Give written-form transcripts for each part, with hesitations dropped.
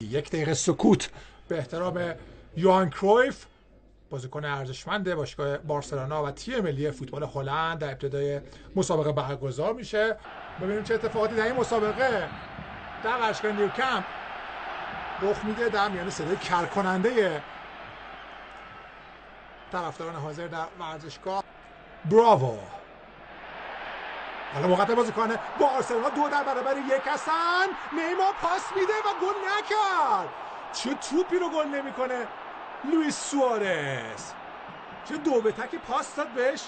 یک دقیقه سکوت به احترام یوهان کرویف، بازیکن ارزشمند باشگاه بارسلونا و تیم ملی فوتبال هلند، در ابتدای مسابقه برگزار میشه. ببینیم چه اتفاقاتی در این مسابقه در ورزشگاه نیوکمپ رخ میده. در میان صدای کرکننده طرفداران حاضر در ورزشگاه. براوو. حالا موقع بازیکن بارسلونا 2 در برابر 1 هستن. نیمار پاس میده و گل نکرد. چه توپی رو گل نمیکنه لوئیس سوارز. چه 2 به تکی پاس داد بهش.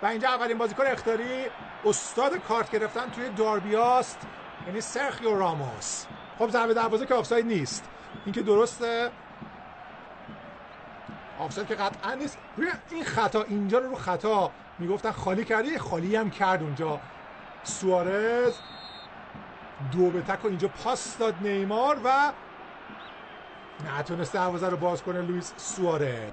و اینجا اولین بازیکن اخطاری استاد کارت گرفتن توی داربیاست، یعنی سرخیو راموس. خب ضربه دروازه که آفساید نیست. این که درسته، آفساید که قطعا نیست. روی این خطا، اینجا رو خطا میگفتن خالی کردی، خالی هم کرد اونجا سوارز. 2 به تک و اینجا پاس داد نیمار و نتونست دروازه رو باز کنه لوئیس سوارز.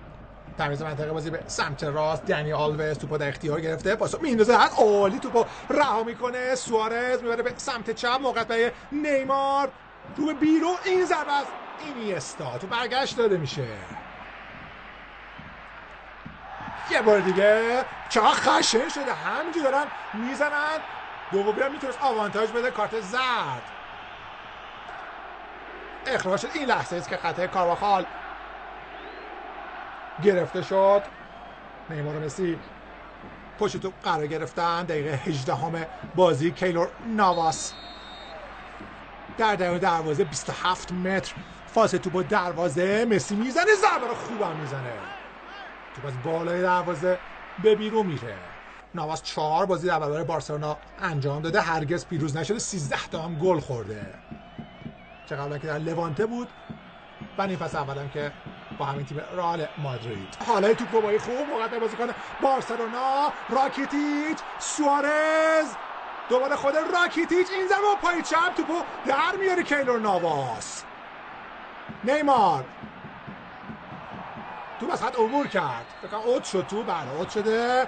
تمیز منطقه بازی به سمت راست، دنی آلوز توپو در اختیار گرفته، پاسو میندازه، عالی توپو رها میکنه. سوارز میبره به سمت چپ، موقع برای نیمار رو به بیرون. این ضربه از اینیستا تو برگشت داده میشه. یه بار دیگه چقدر خشن شده، همینجوری دارن میزنن. دومی هم میتونست آوانتاژ بده، کارت زرد اخراج شد. این لحظه است که خطای کارواخال گرفته شد. نیمار و مسی پشت توپ قرار گرفتن. دقیقه 18 بازی. کیلور نواس در دروازه 27 متر فاصله توپ با دروازه. مسی میزنه، ضربه رو خوبم میزنه. توپ از بالای دروازه به بیرون میره. نواس 4 بازی در برابر بارسلونا انجام داده، هرگز پیروز نشده، 13 تا هم گل خورده. چه قبلا که در لوانته بود و این فصل اولم که با همین تیم رئال مادرید. حالا توپ با خوب موقع بازیکن بارسلونا، راکیتیچ، سوارز، دوباره خود راکیتیچ، این ضربه با پای چپ توپو در میاره کیلور نواس. نیمار توپ از حد عبور کرد، فکر کنم اوت شد تو. بله اوت شده.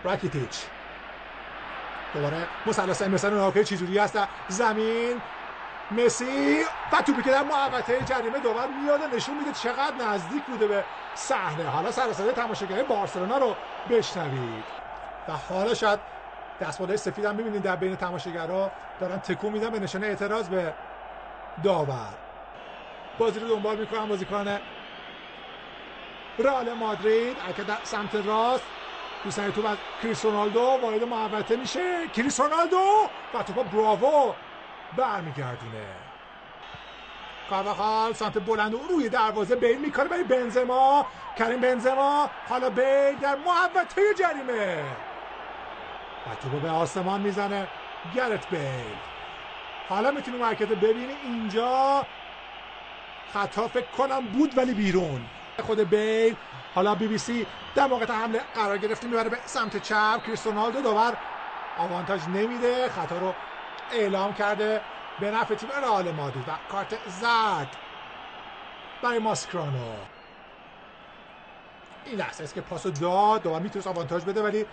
راکیتیچ دوباره مثلث مثلا ناکه چجوری هست در زمین. مسی و توپی که در محوطه جریمه دوباره میاد، نشون میده چقدر نزدیک بوده به صحنه. حالا سر صدای تماشاگران بارسلونا رو بشنوید. و حالا شاید دستمالای سفید هم می‌بینید در بین تماشاگرها دارن تکون میدن به نشانه اعتراض به داور. بازی رو دنبال میکنن بازیکن رئال مادرید. اگه در سمت راست دوستان توپ از کریس رونالدو وارد محوطه میشه. کریس رونالدو و توپ براوو برمیگردونه. کارواخال سمت بلند و روی دروازه. بیل میکنه برای بنزما. کریم بنزما. حالا بیل در محوطه جریمه و توپ به آسمان میزنه گرت بیل. حالا میتونیم حرکت ببینی. اینجا خطا فکر کنم بود ولی بیرون. خود بیل. حالا بی بی سی در موقع حمله قرار گرفته، میبره به سمت چپ. کریستیانو رونالدو دوباره آوانتاژ نمیده، خطا رو اعلام کرده به نفع تیم رئال مادرید و کارت زرد برای ماسکرانو. این لحظه است که پاسو داد، دوباره میتونست آوانتاژ بده ولی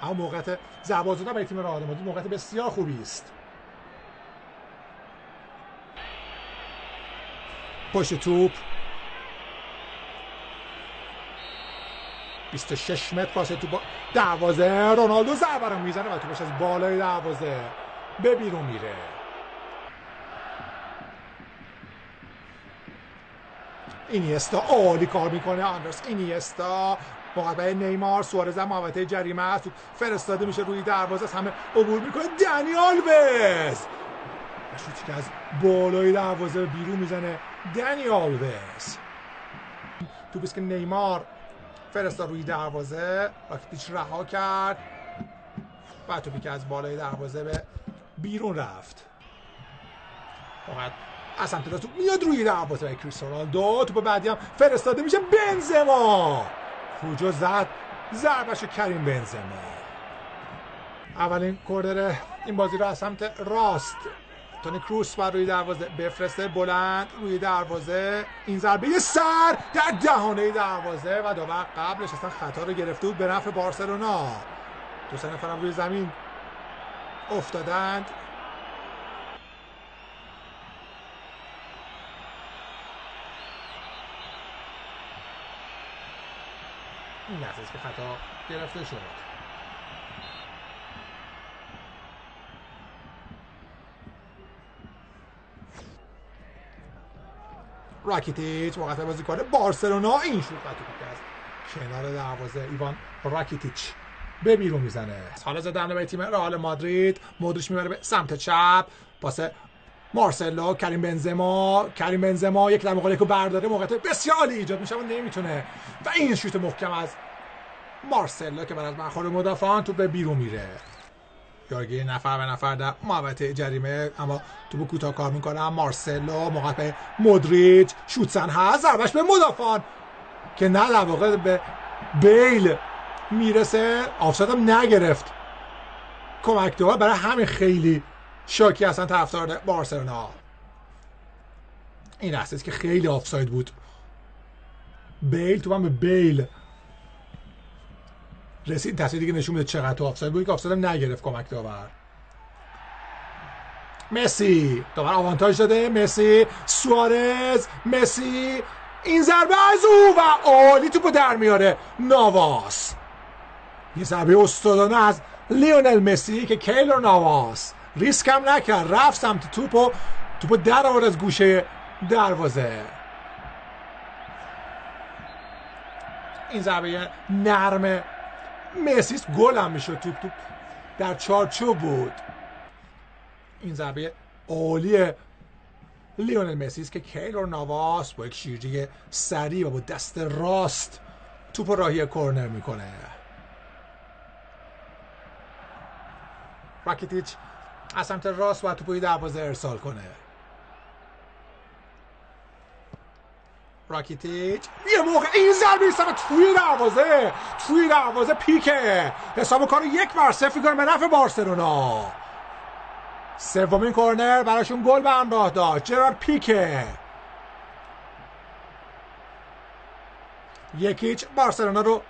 اما موقعیت ضربه زدن برای تیم رئال مادرید موقعیت بسیار خوبی است. پشت توپ 26 متر فاصله توپ دروازه. رونالدو ضربه رو میزنه و توپش از بالای دروازه به بیرون میره. اینیستا عالی کار میکنه. آندرس اینیستا موقع نیمار. سوارز هم محوطه جریمه است، فرستاده میشه روی دروازه، از همه عبور میکنه. دنی آلوز شوتی که از بالای دروازه بیرون میزنه دنی آلوز. توپی که نیمار فرستاد روی دروازه، راکیتیچ رها کرد و توپی که از بالای دروازه به بیرون رفت. فقط از سمت راست میاد روی دروازه برای کریستیانو رونالدو. توپ بعدی هم فرستاده میشه. بنزما کجا زد ضربه‌شو کریم بنزما. اولین کوردر این بازی رو از سمت راست تونی کروس بر روی دروازه بفرسته، بلند روی دروازه. این ضربه سر در دهانه دروازه و داور قبلش اصلا خطا رو گرفته بود به نفع بارسلونا. 2 نفرم روی زمین افتادند. این لحظه است که خطا گرفته شد. راکیتیچ موقع بازیکن بارسلونا، این شوت از کنار دروازه ایوان راکیتیچ به بیرون میزنه. حالا زدن به تیم رئال مادرید، مودریچ میبره به سمت چپ، پاس مارسلو، کریم بنزما یک دقیقه گلکو برداره، موقعیت بسیار عالی ایجاد میشه و نمیتونه و این شوت محکم از مارسلو که بعد از برخورد مدافعان تو به بیرون میره. یارگیری نفر به نفر در محوطه جریمه، اما تو کوتاه کار میکنه. مارسلو موقع به مودریچ، شوت زن هست، ضربش به مدافعان که نه در واقع به بیل میرسه، آفساید هم نگرفت کمک دو، برای همین خیلی شاکی هستن طرفدار بارسلونا. این لحظه است که خیلی آفساید بود. بیل تو هم به بیل رسید، تصویر دیگه نشون میده چقدر تو آفساید بود که آفساید هم نگرفت کمک داور. مسی داور آوانتاژ داده، مسی، سوارز، مسی، این ضربه از او و عالی توپو در میاره نواس. یه ضربه استادانه از لیونل مسی که کیلور نواس ریسک هم نکرد، رفت سمت توپو در آورد از گوشه دروازه. این ضربه نرم مسی گل هم میشد، توپ در چارچوب بود. این ضربه عالی لیونل مسی که کیلور نواس با یک شیرجه سریع و با دست راست توپ راهی کورنر میکنه. راکیتیچ از سمت راست باید توپوی دروازه ارسال کنه. راکیتیچ یه موقع این ضربه ایستانه توی دروازه پیکه حساب کارو 1-0 کنه به نفع بارسلونا. سومین کورنر براشون گل به همراه داشت. جرارد پیکه 1-0 بارسلونا رو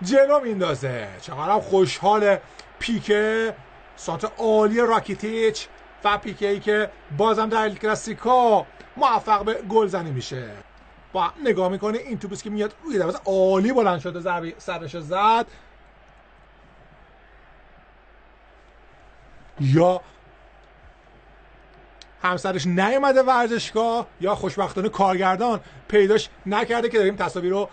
جلو میندازه. چقدر خوشحال پیکه، سانتر عالی راکیتیچ و پیکه ای که بازم در کلاسیکو موفق به گل زنی میشه. با نگاه میکنه این توپی که میاد روی دروازه عالی بلند شده، ضربه سرش زد، یا همسرش نیومده ورزشگاه یا خوشبختانه کارگردان پیداش نکرده که داریم تصاویر رو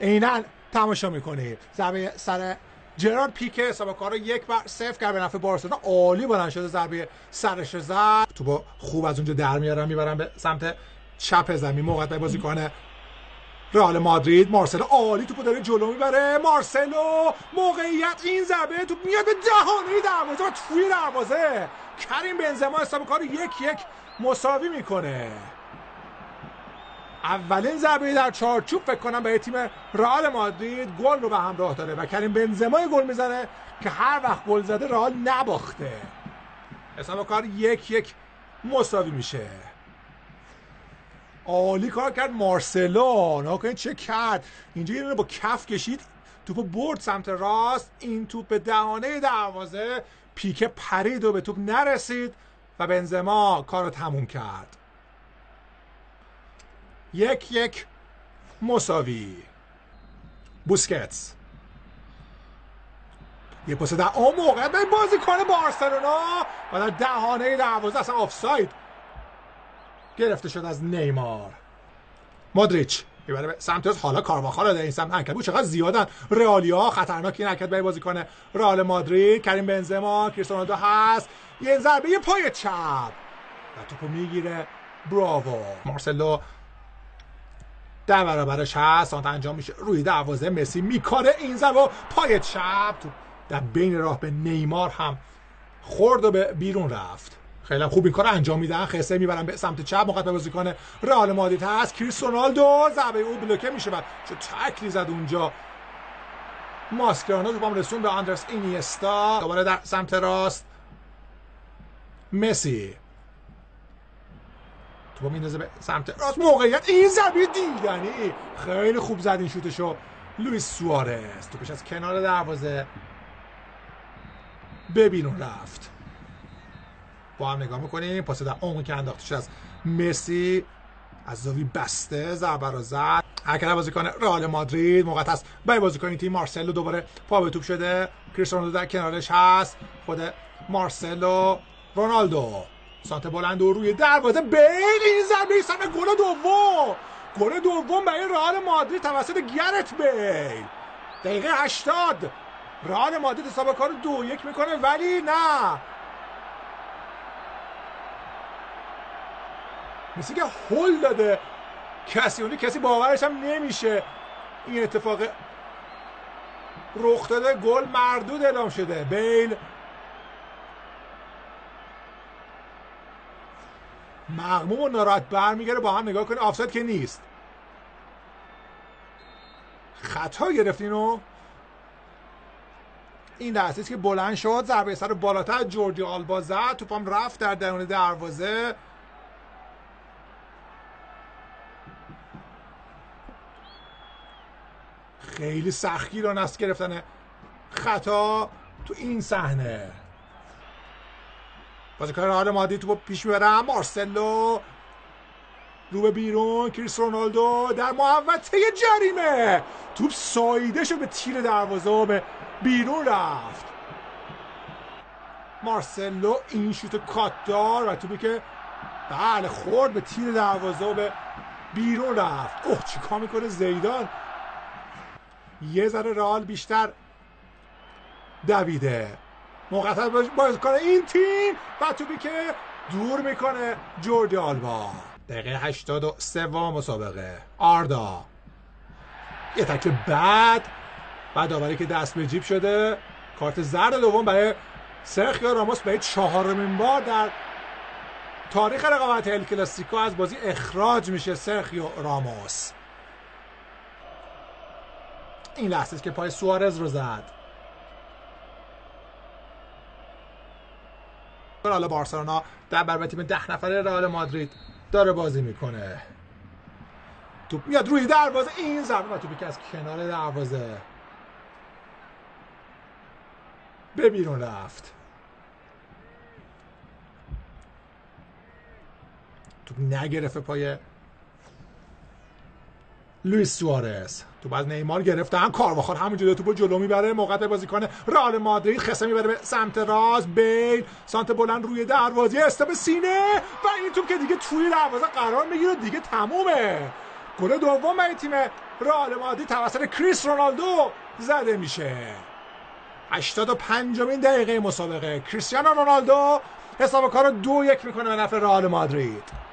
عیناً تماشا میکنیم. ضربه سر جرارد پیکه حساب کارو 1-0 کرد به نفع بارسلونا، عالی بلند شده، ضربه سرش زد، توپو خوب از اونجا در میبرن به سمت چپ زمین. موقع بازیکن رئال مادرید مارسلو عالی توپو داره جلو میبره. مارسلو موقعیت، این ضربه توپ میاد به دهانه دروازه و توی دروازه کریم بنزما حساب کارو 1-1 مساوی میکنه. اولین ضربه در چارچوب فکر کنم برای تیم رئال مادرید گل رو به همراه داره و کریم بنزما گل میزنه که هر وقت گل زده رئال نباخته. حساب کار 1-1 مساوی میشه. عالی کار کرد مارسلو، ناکنید چه کرد اینجا، یه با کف کشید توپو برد سمت راست، این توپ به دهانه دروازه، پیکه پرید و به توپ نرسید و بنزما کارو تموم کرد. 1-1 مساوی. بوسکتس یه پاس در اون موقع به بازیکن بارسلونا و در دهانه دروازه، اصلا آفساید گرفته شد از نیمار. مودریچ میبره به سمت حالا کارواخال در این سمت عنکبوت چقدر زیادن رئالیا، خطرناکی نکرد برای بازیکن رئال مادرید. کریم بنزما، کریستیانو رونالدو هست، یه ضربه یه پای چپ و توپو میگیره. براوو. مارسلو در برابرش هست، سانت انجام میشه روی دروازه، مسی میکاره این ضربه پای چپ تو در بین راه به نیمار هم خورد و به بیرون رفت. خیلی خوب این کار انجام میدن، خسته میبرن به سمت چپ. موقع بازیکن رئال مادرید هست، کریستیانو رونالدو، ضربه او بلوکه میشه و چه تکلی زد اونجا ماسکرانو، توپم رسون به آندرس اینیستا. دوباره در سمت راست مسی توپو میندازه به سمت راست، موقعیت، این ضربه دیدنی، خیلی خوب زد این شوتشو لوئیس سوارز. توپش از کنار دروازه به بیرون رفت. با هم نگاه میکنیم پاس در عمق که انداخته شد از مسی از زاویه بسته ضربه رو زد. حرکت بازیکن رئال مادرید موقع است برای بازیکن این تیم مارسلو دوباره پا به توپ شده. کریستیانو رونالدو در کنارش هست. خود مارسلو رونالدو سانت بلند و روی دروازه بیل. این ضربه ایستانه گل دوم برای رئال مادرید توسط گرت بیل. دقیقه 80 رئال مادرید حساب کار 2-1 میکنه، ولی نه، مثل که هول داده کسی باورش هم نمیشه این اتفاق رخ داده. گل مردود اعلام شده. بیل مغموم و ناراحت برمیگره، با هم نگاه کنه. آفساید که نیست، خطا گرفتین و این لحظه است که بلند شد، ضربه سر بالاتر جوردی آلبا زد، توپم رفت در درون دروازه. خیلی سختگیرانه است گرفتن خطا تو این صحنه. بازیکن رئال مادرید توپو پیش میبرن. مارسلو رو به بیرون. کریستیانو رونالدو در محوطه جریمه، توپ ساییده شد به تیر دروازه و به بیرون رفت. مارسلو این شوت کاتدار و توپی که بله خورد به تیر دروازه و به بیرون رفت. چیکار میکنه زیدان؟ یه ذره رئال بیشتر دویده. موقعیت بازیکن این تیم و توپی که دور میکنه جوردی آلبا. دقیقه 83 مسابقه. آردا یه تکل بعد داوری که دست به جیب شده. کارت زرد دوم برای سرخیو راموس برای 4مین بار در تاریخ رقابت ال کلاسیکو از بازی اخراج میشه سرخیو راموس. این لحظه است که پای سوارز رو زد. حالا بارسلونا در برابر تیم 10 نفره رئال مادرید داره بازی میکنه. توپ میاد روی دروازه، این ضربه و توپی که از کنار دروازه به بیرون رفت. توپ نگرفته پای لوئیس سوارز. توپ از نیمار گرفتن. کارواخال همونجوری توپو جلو میبره. موقع بازیکن رئال مادرید خسته میبره به سمت راست. بیل سانت بلند روی دروازه، استاپ سینه و این توپ که دیگه توی دروازه قرار میگیره، دیگه تمومه. گل دوم برای تیم رئال مادرید توسط کریس رونالدو زده میشه. 85مین دقیقه مسابقه. کریستیانو رونالدو حساب کارو 2-1 میکنه به نفع رئال مادرید.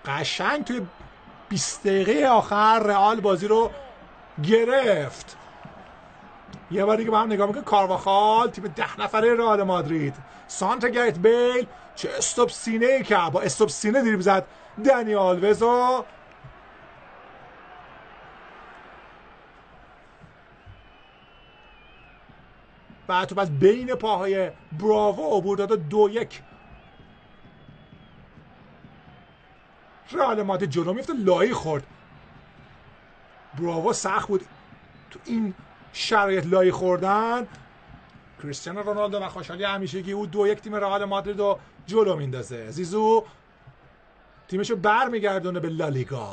قشنگ توی 20 دقیقه آخر رئال بازی رو گرفت. یه بار دیگه با هم نگاه میکنه. کارواخال تیم 10 نفره رئال مادرید. سانت گرت بیل چه استوب سینه که با استوب سینه دریبل زد دنی آلوزو. بعد توپ از بین پاهای براوو عبور داد و 2-1 رئال مادرید جلو میفته. لایی خورد. براوو سخت بود تو این شرایط لایی خوردن. کریستیانو رونالدو و خوشحالی همیشگی او 2-1 تیم رئال مادرید رو جلو میندازه. زیزو تیمشو برمیگردونه به لالیگا.